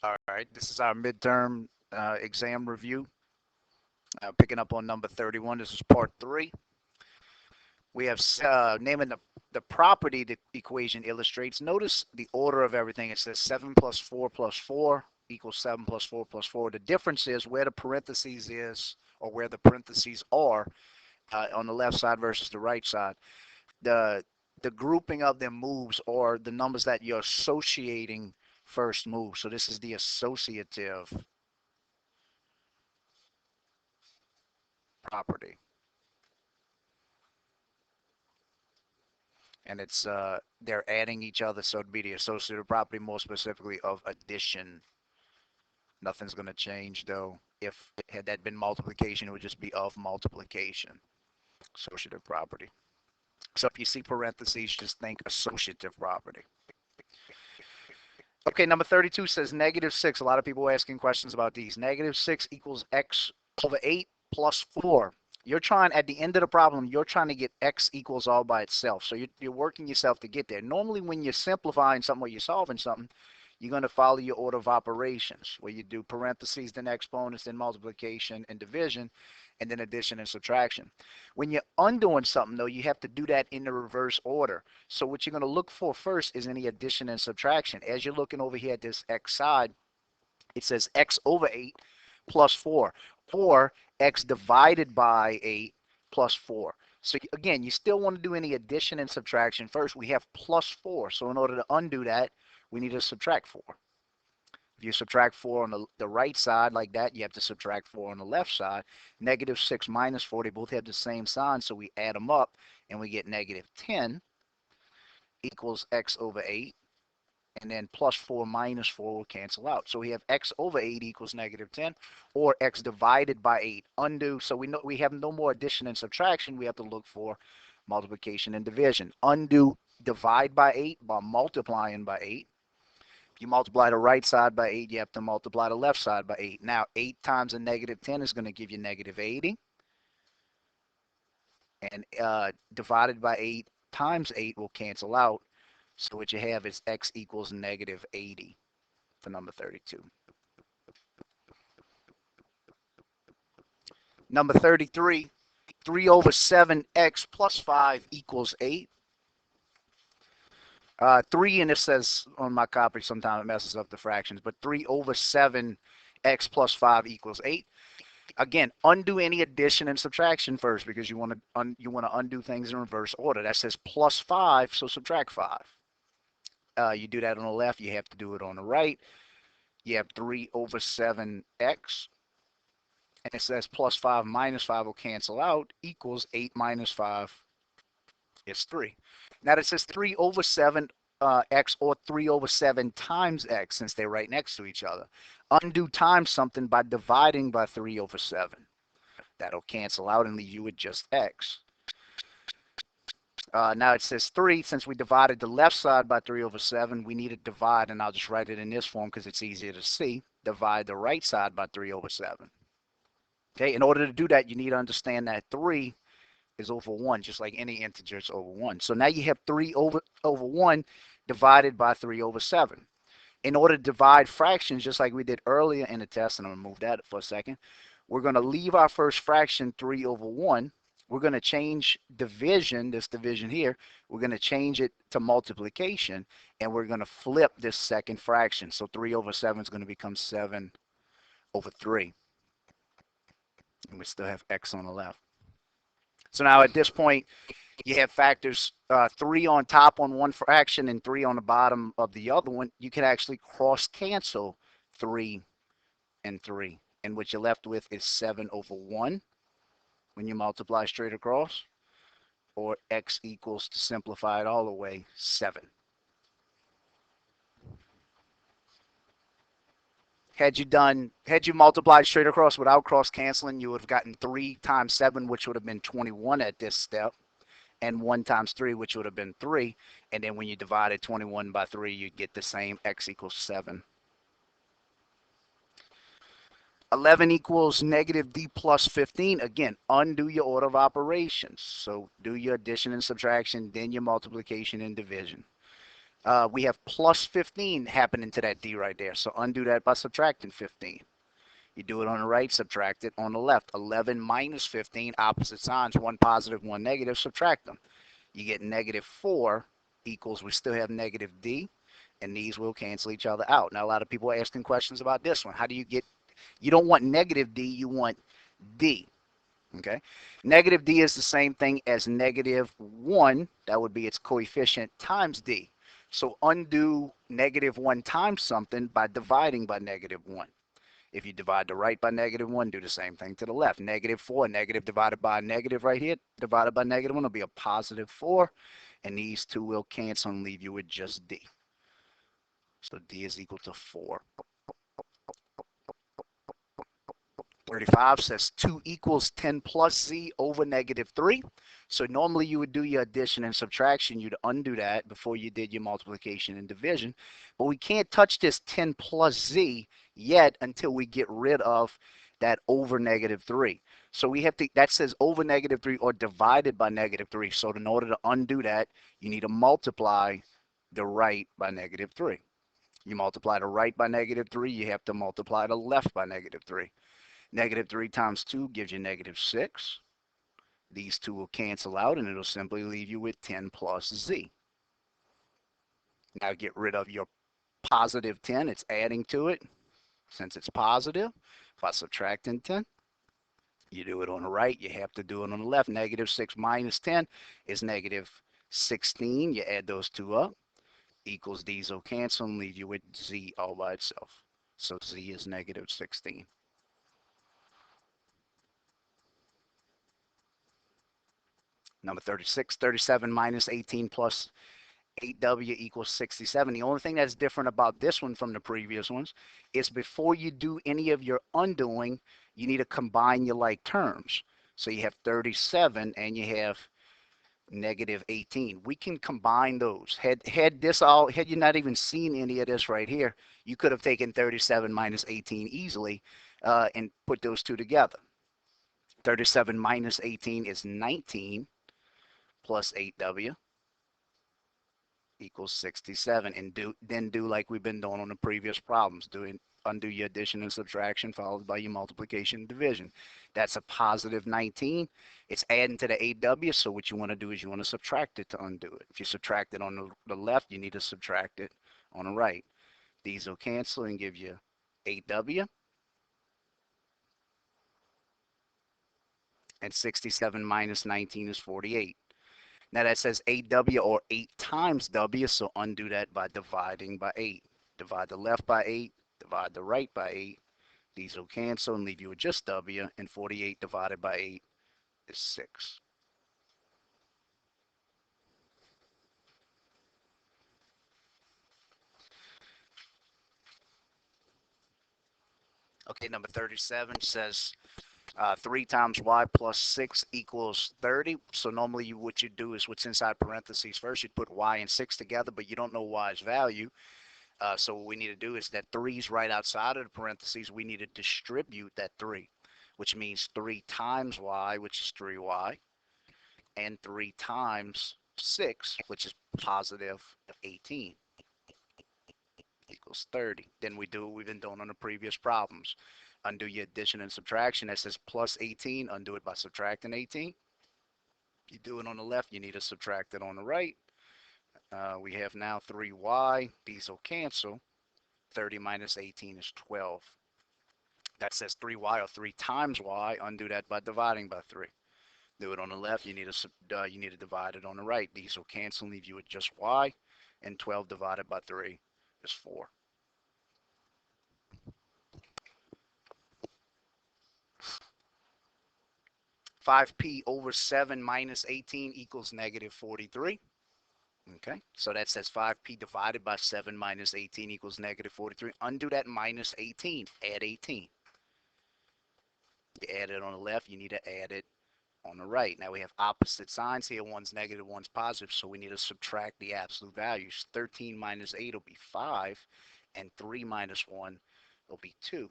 All right, this is our midterm exam review. Picking up on number 31. This is part three. We have naming the property the equation illustrates. Notice the order of everything. It says 7 plus 4 plus 4 equals 7 plus 4 plus 4. The difference is where the parentheses is or where the parentheses are on the left side versus the right side. The the grouping of them moves or the numbers that you're associating first move. So this is the associative property. And it's they're adding each other, so it'd be the associative property more specifically of addition. Nothing's going to change though. If had that been multiplication, it would just be of multiplication. Associative property. So if you see parentheses, just think associative property. Okay, number 32 says negative 6. A lot of people are asking questions about these. Negative 6 equals x over 8 plus 4. You're trying, at the end of the problem, you're trying to get x equals all by itself. So you're working yourself to get there. Normally, when you're simplifying something or you're solving something, you're going to follow your order of operations, where you do parentheses, then exponents, then multiplication and division, and then addition and subtraction. When you're undoing something, though, you have to do that in the reverse order. So what you're going to look for first is any addition and subtraction. As you're looking over here at this x side, it says x over 8 plus 4, or x divided by 8 plus 4. So again, you still want to do any addition and subtraction first. We have plus 4, so in order to undo that, we need to subtract 4. If you subtract 4 on the right side like that, you have to subtract 4 on the left side. Negative 6 minus 4, they both have the same sign, so we add them up, and we get negative 10 equals x over 8. And then plus 4 minus 4 will cancel out. So we have x over 8 equals negative 10, or x divided by 8. Undo, so we have no more addition and subtraction. We have to look for multiplication and division. Undo divide by 8 by multiplying by 8. If you multiply the right side by 8, you have to multiply the left side by 8. Now, 8 times a negative 10 is going to give you negative 80. And divided by 8 times 8 will cancel out. So what you have is x equals negative 80 for number 32. Number 33, 3 over 7x plus 5 equals 8. 3, and it says on my copy, sometimes it messes up the fractions, but 3 over 7x plus 5 equals 8. Again, undo any addition and subtraction first because you want to undo things in reverse order. That says plus 5, so subtract 5. You do that on the left, you have to do it on the right. You have 3 over 7x, and it says plus 5 minus 5 will cancel out, equals 8 minus 5 is 3. Now it says 3 over 7 x or 3 over 7 times x, since they're right next to each other. Undo times something by dividing by 3 over 7. That'll cancel out and leave you with just x. Now it says 3. Since we divided the left side by 3 over 7, we need to divide, and I'll just write it in this form because it's easier to see. Divide the right side by 3 over 7. Okay, in order to do that, you need to understand that 3 is over 1, just like any integer is over 1. So now you have 3 over 1 divided by 3 over 7. In order to divide fractions, just like we did earlier in the test, and I'm going to move that for a second, we're going to leave our first fraction 3 over 1. We're going to change division, this division here, we're going to change it to multiplication, and we're going to flip this second fraction. So 3 over 7 is going to become 7 over 3. And we still have x on the left. So now at this point, you have factors 3 on top on one fraction and 3 on the bottom of the other one. You can actually cross cancel 3 and 3. And what you're left with is 7 over 1 when you multiply straight across, or x equals, to simplify it all the way, 7. Had you multiplied straight across without cross canceling, you would have gotten 3 times 7, which would have been 21 at this step, and 1 times 3, which would have been 3. And then when you divided 21 by 3, you'd get the same, x equals 7. 11 equals negative d plus 15. Again, undo your order of operations. So do your addition and subtraction, then your multiplication and division. We have plus 15 happening to that D right there. So undo that by subtracting 15. You do it on the right, subtract it on the left. 11 minus 15, opposite signs, one positive, one negative, subtract them. You get negative 4 equals, we still have negative D, and these will cancel each other out. Now, a lot of people are asking questions about this one. How do you get, you don't want negative D, you want D. Okay, negative D is the same thing as negative 1. That would be its coefficient times D. So undo negative 1 times something by dividing by negative 1. If you divide the right by negative 1, do the same thing to the left. Negative 4, negative divided by a negative right here, divided by negative 1 will be a positive 4. And these two will cancel and leave you with just D. So D is equal to 4. 35 says 2 equals 10 plus Z over negative 3. So normally you would do your addition and subtraction. You'd undo that before you did your multiplication and division. But we can't touch this 10 plus Z yet until we get rid of that over negative 3. So we have to, that says over negative 3 or divided by negative 3. So in order to undo that, you need to multiply the right by negative 3. You multiply the right by negative 3, you have to multiply the left by negative 3. Negative 3 times 2 gives you negative 6. These two will cancel out, and it'll simply leave you with 10 plus Z. Now get rid of your positive 10. It's adding to it. Since it's positive, if I subtract 10, you do it on the right. You have to do it on the left. Negative 6 minus 10 is negative 16. You add those two up. Equals these will cancel and leave you with Z all by itself. So Z is negative 16. Number 36, 37 minus 18 plus 8W equals 67. The only thing that's different about this one from the previous ones is before you do any of your undoing, you need to combine your like terms. So you have 37 and you have negative 18. We can combine those. Had this all, had you not even seen any of this right here, you could have taken 37 minus 18 easily and put those two together. 37 minus 18 is 19 plus 8W equals 67, and do like we've been doing on the previous problems, undo your addition and subtraction followed by your multiplication and division. That's a positive 19. It's adding to the 8W, so what you want to do is you want to subtract it to undo it. If you subtract it on the left, you need to subtract it on the right. These will cancel and give you 8W, and 67 minus 19 is 48. Now that says 8W or 8 times W, so undo that by dividing by 8. Divide the left by 8, divide the right by 8. These will cancel and leave you with just W, and 48 divided by 8 is 6. Okay, number 37 says 3 times y plus 6 equals 30. So normally what you do is what's inside parentheses first. You'd put y and 6 together, but you don't know y's value. So what we need to do is that 3's right outside of the parentheses. We need to distribute that 3, which means 3 times y, which is 3y, and 3 times 6, which is positive 18, equals 30. Then we do what we've been doing on the previous problems. Undo your addition and subtraction. That says plus 18. Undo it by subtracting 18. You do it on the left, you need to subtract it on the right. We have now 3y. These will cancel. 30 minus 18 is 12. That says 3y or 3 times y. Undo that by dividing by 3. Do it on the left. You need to divide it on the right. These will cancel and leave you with just y. And 12 divided by 3 is 4. 5p over 7 minus 18 equals negative 43. Okay, so that says 5p divided by 7 minus 18 equals negative 43. Undo that minus 18. Add 18. You add it on the left. You need to add it on the right. Now we have opposite signs here. One's negative, one's positive, so we need to subtract the absolute values. 13 minus 8 will be 5, and 3 minus 1 will be 2.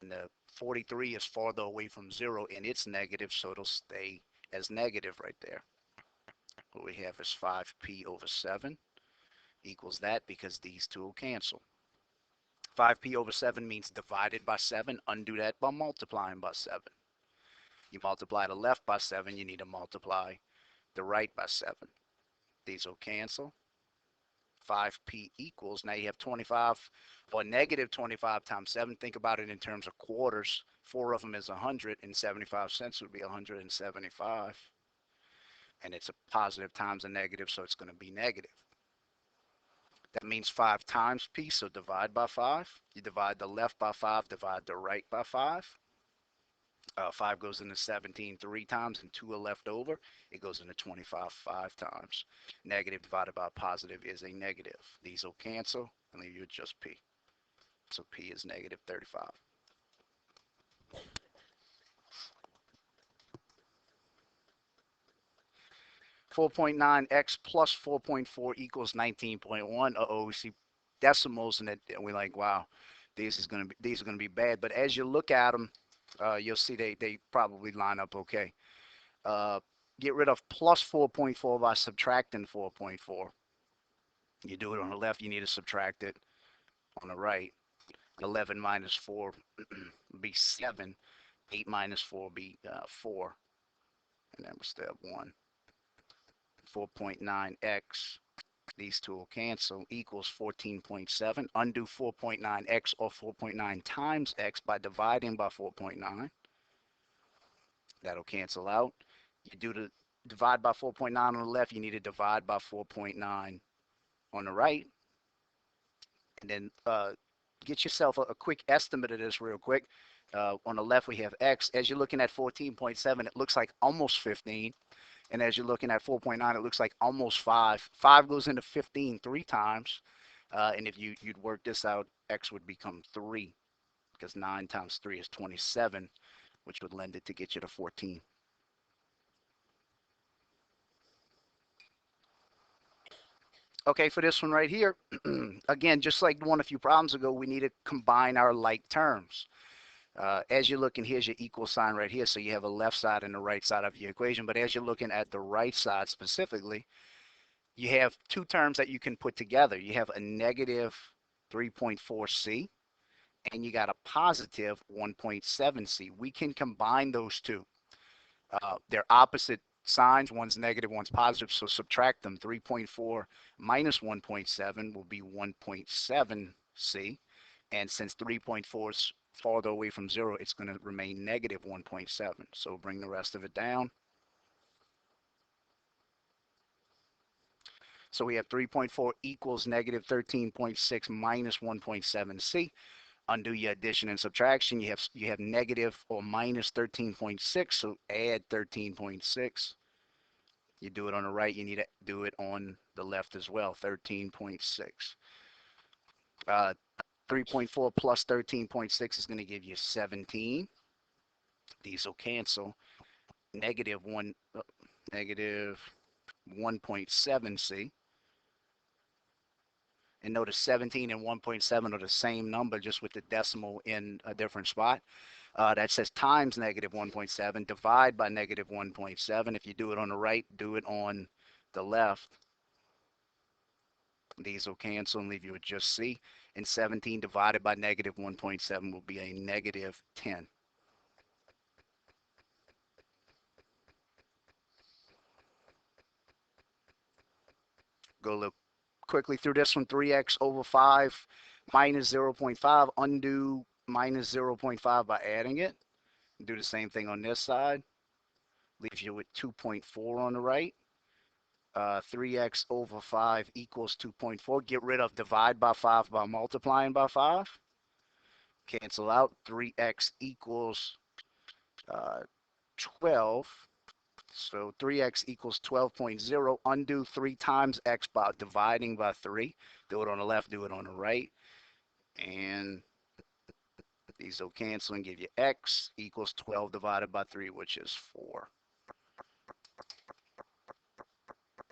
And the 43 is farther away from 0, and it's negative, so it'll stay as negative right there. What we have is 5p over 7 equals that because these two will cancel. 5p over 7 means divided by 7. Undo that by multiplying by 7. You multiply the left by 7, you need to multiply the right by 7. These will cancel. 5p equals, now you have 25 or negative 25 times 7. Think about it in terms of quarters. 4 of them is 100, and 75 cents would be 175. And it's a positive times a negative, so it's going to be negative. That means 5 times p, so divide by 5. You divide the left by 5, divide the right by 5. 5 goes into 17 3 times, and 2 are left over. It goes into 25 5 times. Negative divided by positive is a negative. These will cancel, and leave you with just p. So p is negative 35. (4.9x plus 4.4 equals 19.1). Uh-oh, we see decimals, and we're like, wow, these are gonna be bad. But as you look at them, you'll see they probably line up okay. Get rid of plus 4.4 by subtracting 4.4. You do it on the left, you need to subtract it on the right. 11 minus 4 be 7. 8 minus 4 be 4. And then we still have 1. 4.9x, these two will cancel, equals 14.7. Undo 4.9x or 4.9 times x by dividing by 4.9. That'll cancel out. You do the divide by 4.9 on the left, you need to divide by 4.9 on the right. And then get yourself a quick estimate of this real quick. On the left, we have x. As you're looking at 14.7, it looks like almost 15. And as you're looking at 4.9, it looks like almost 5. 5 goes into 15 3 times. And if you'd work this out, x would become 3, because 9 times 3 is 27, which would lend it to get you to 14. Okay, for this one right here, again, just like the one a few problems ago, we need to combine our like terms. As you're looking, here's your equal sign right here. So you have a left side and the right side of your equation. But as you're looking at the right side specifically, you have two terms that you can put together. You have a negative 3.4c, and you got a positive 1.7c. We can combine those two. They're opposite signs. One's negative, one's positive, so subtract them. 3.4 minus 1.7 will be 1.7c. And since 3.4 is farther away from 0, it's going to remain negative 1.7. So bring the rest of it down. So we have 3.4 equals negative 13.6 minus 1.7c. Undo your addition and subtraction. You have negative or minus 13.6, so add 13.6. You do it on the right, you need to do it on the left as well, 13.6. 3.4 plus 13.6 is going to give you 17. These will cancel. Negative 1.7c. And notice 17 and 1.7 are the same number, just with the decimal in a different spot. That says times negative 1.7, divide by negative 1.7. If you do it on the right, do it on the left. These will cancel and leave you with just c. And 17 divided by negative 1.7 will be a negative 10. Go look quickly through this one. 3x over 5 minus 0.5. Undo minus 0.5 by adding it. Do the same thing on this side. Leaves you with 2.4 on the right. 3x over 5 equals 2.4. Get rid of divide by 5 by multiplying by 5. Cancel out. 3x equals 12. So 3x equals 12.0. Undo 3 times x by dividing by 3. Do it on the left, do it on the right. And these will cancel and give you x equals 12 divided by 3, which is 4.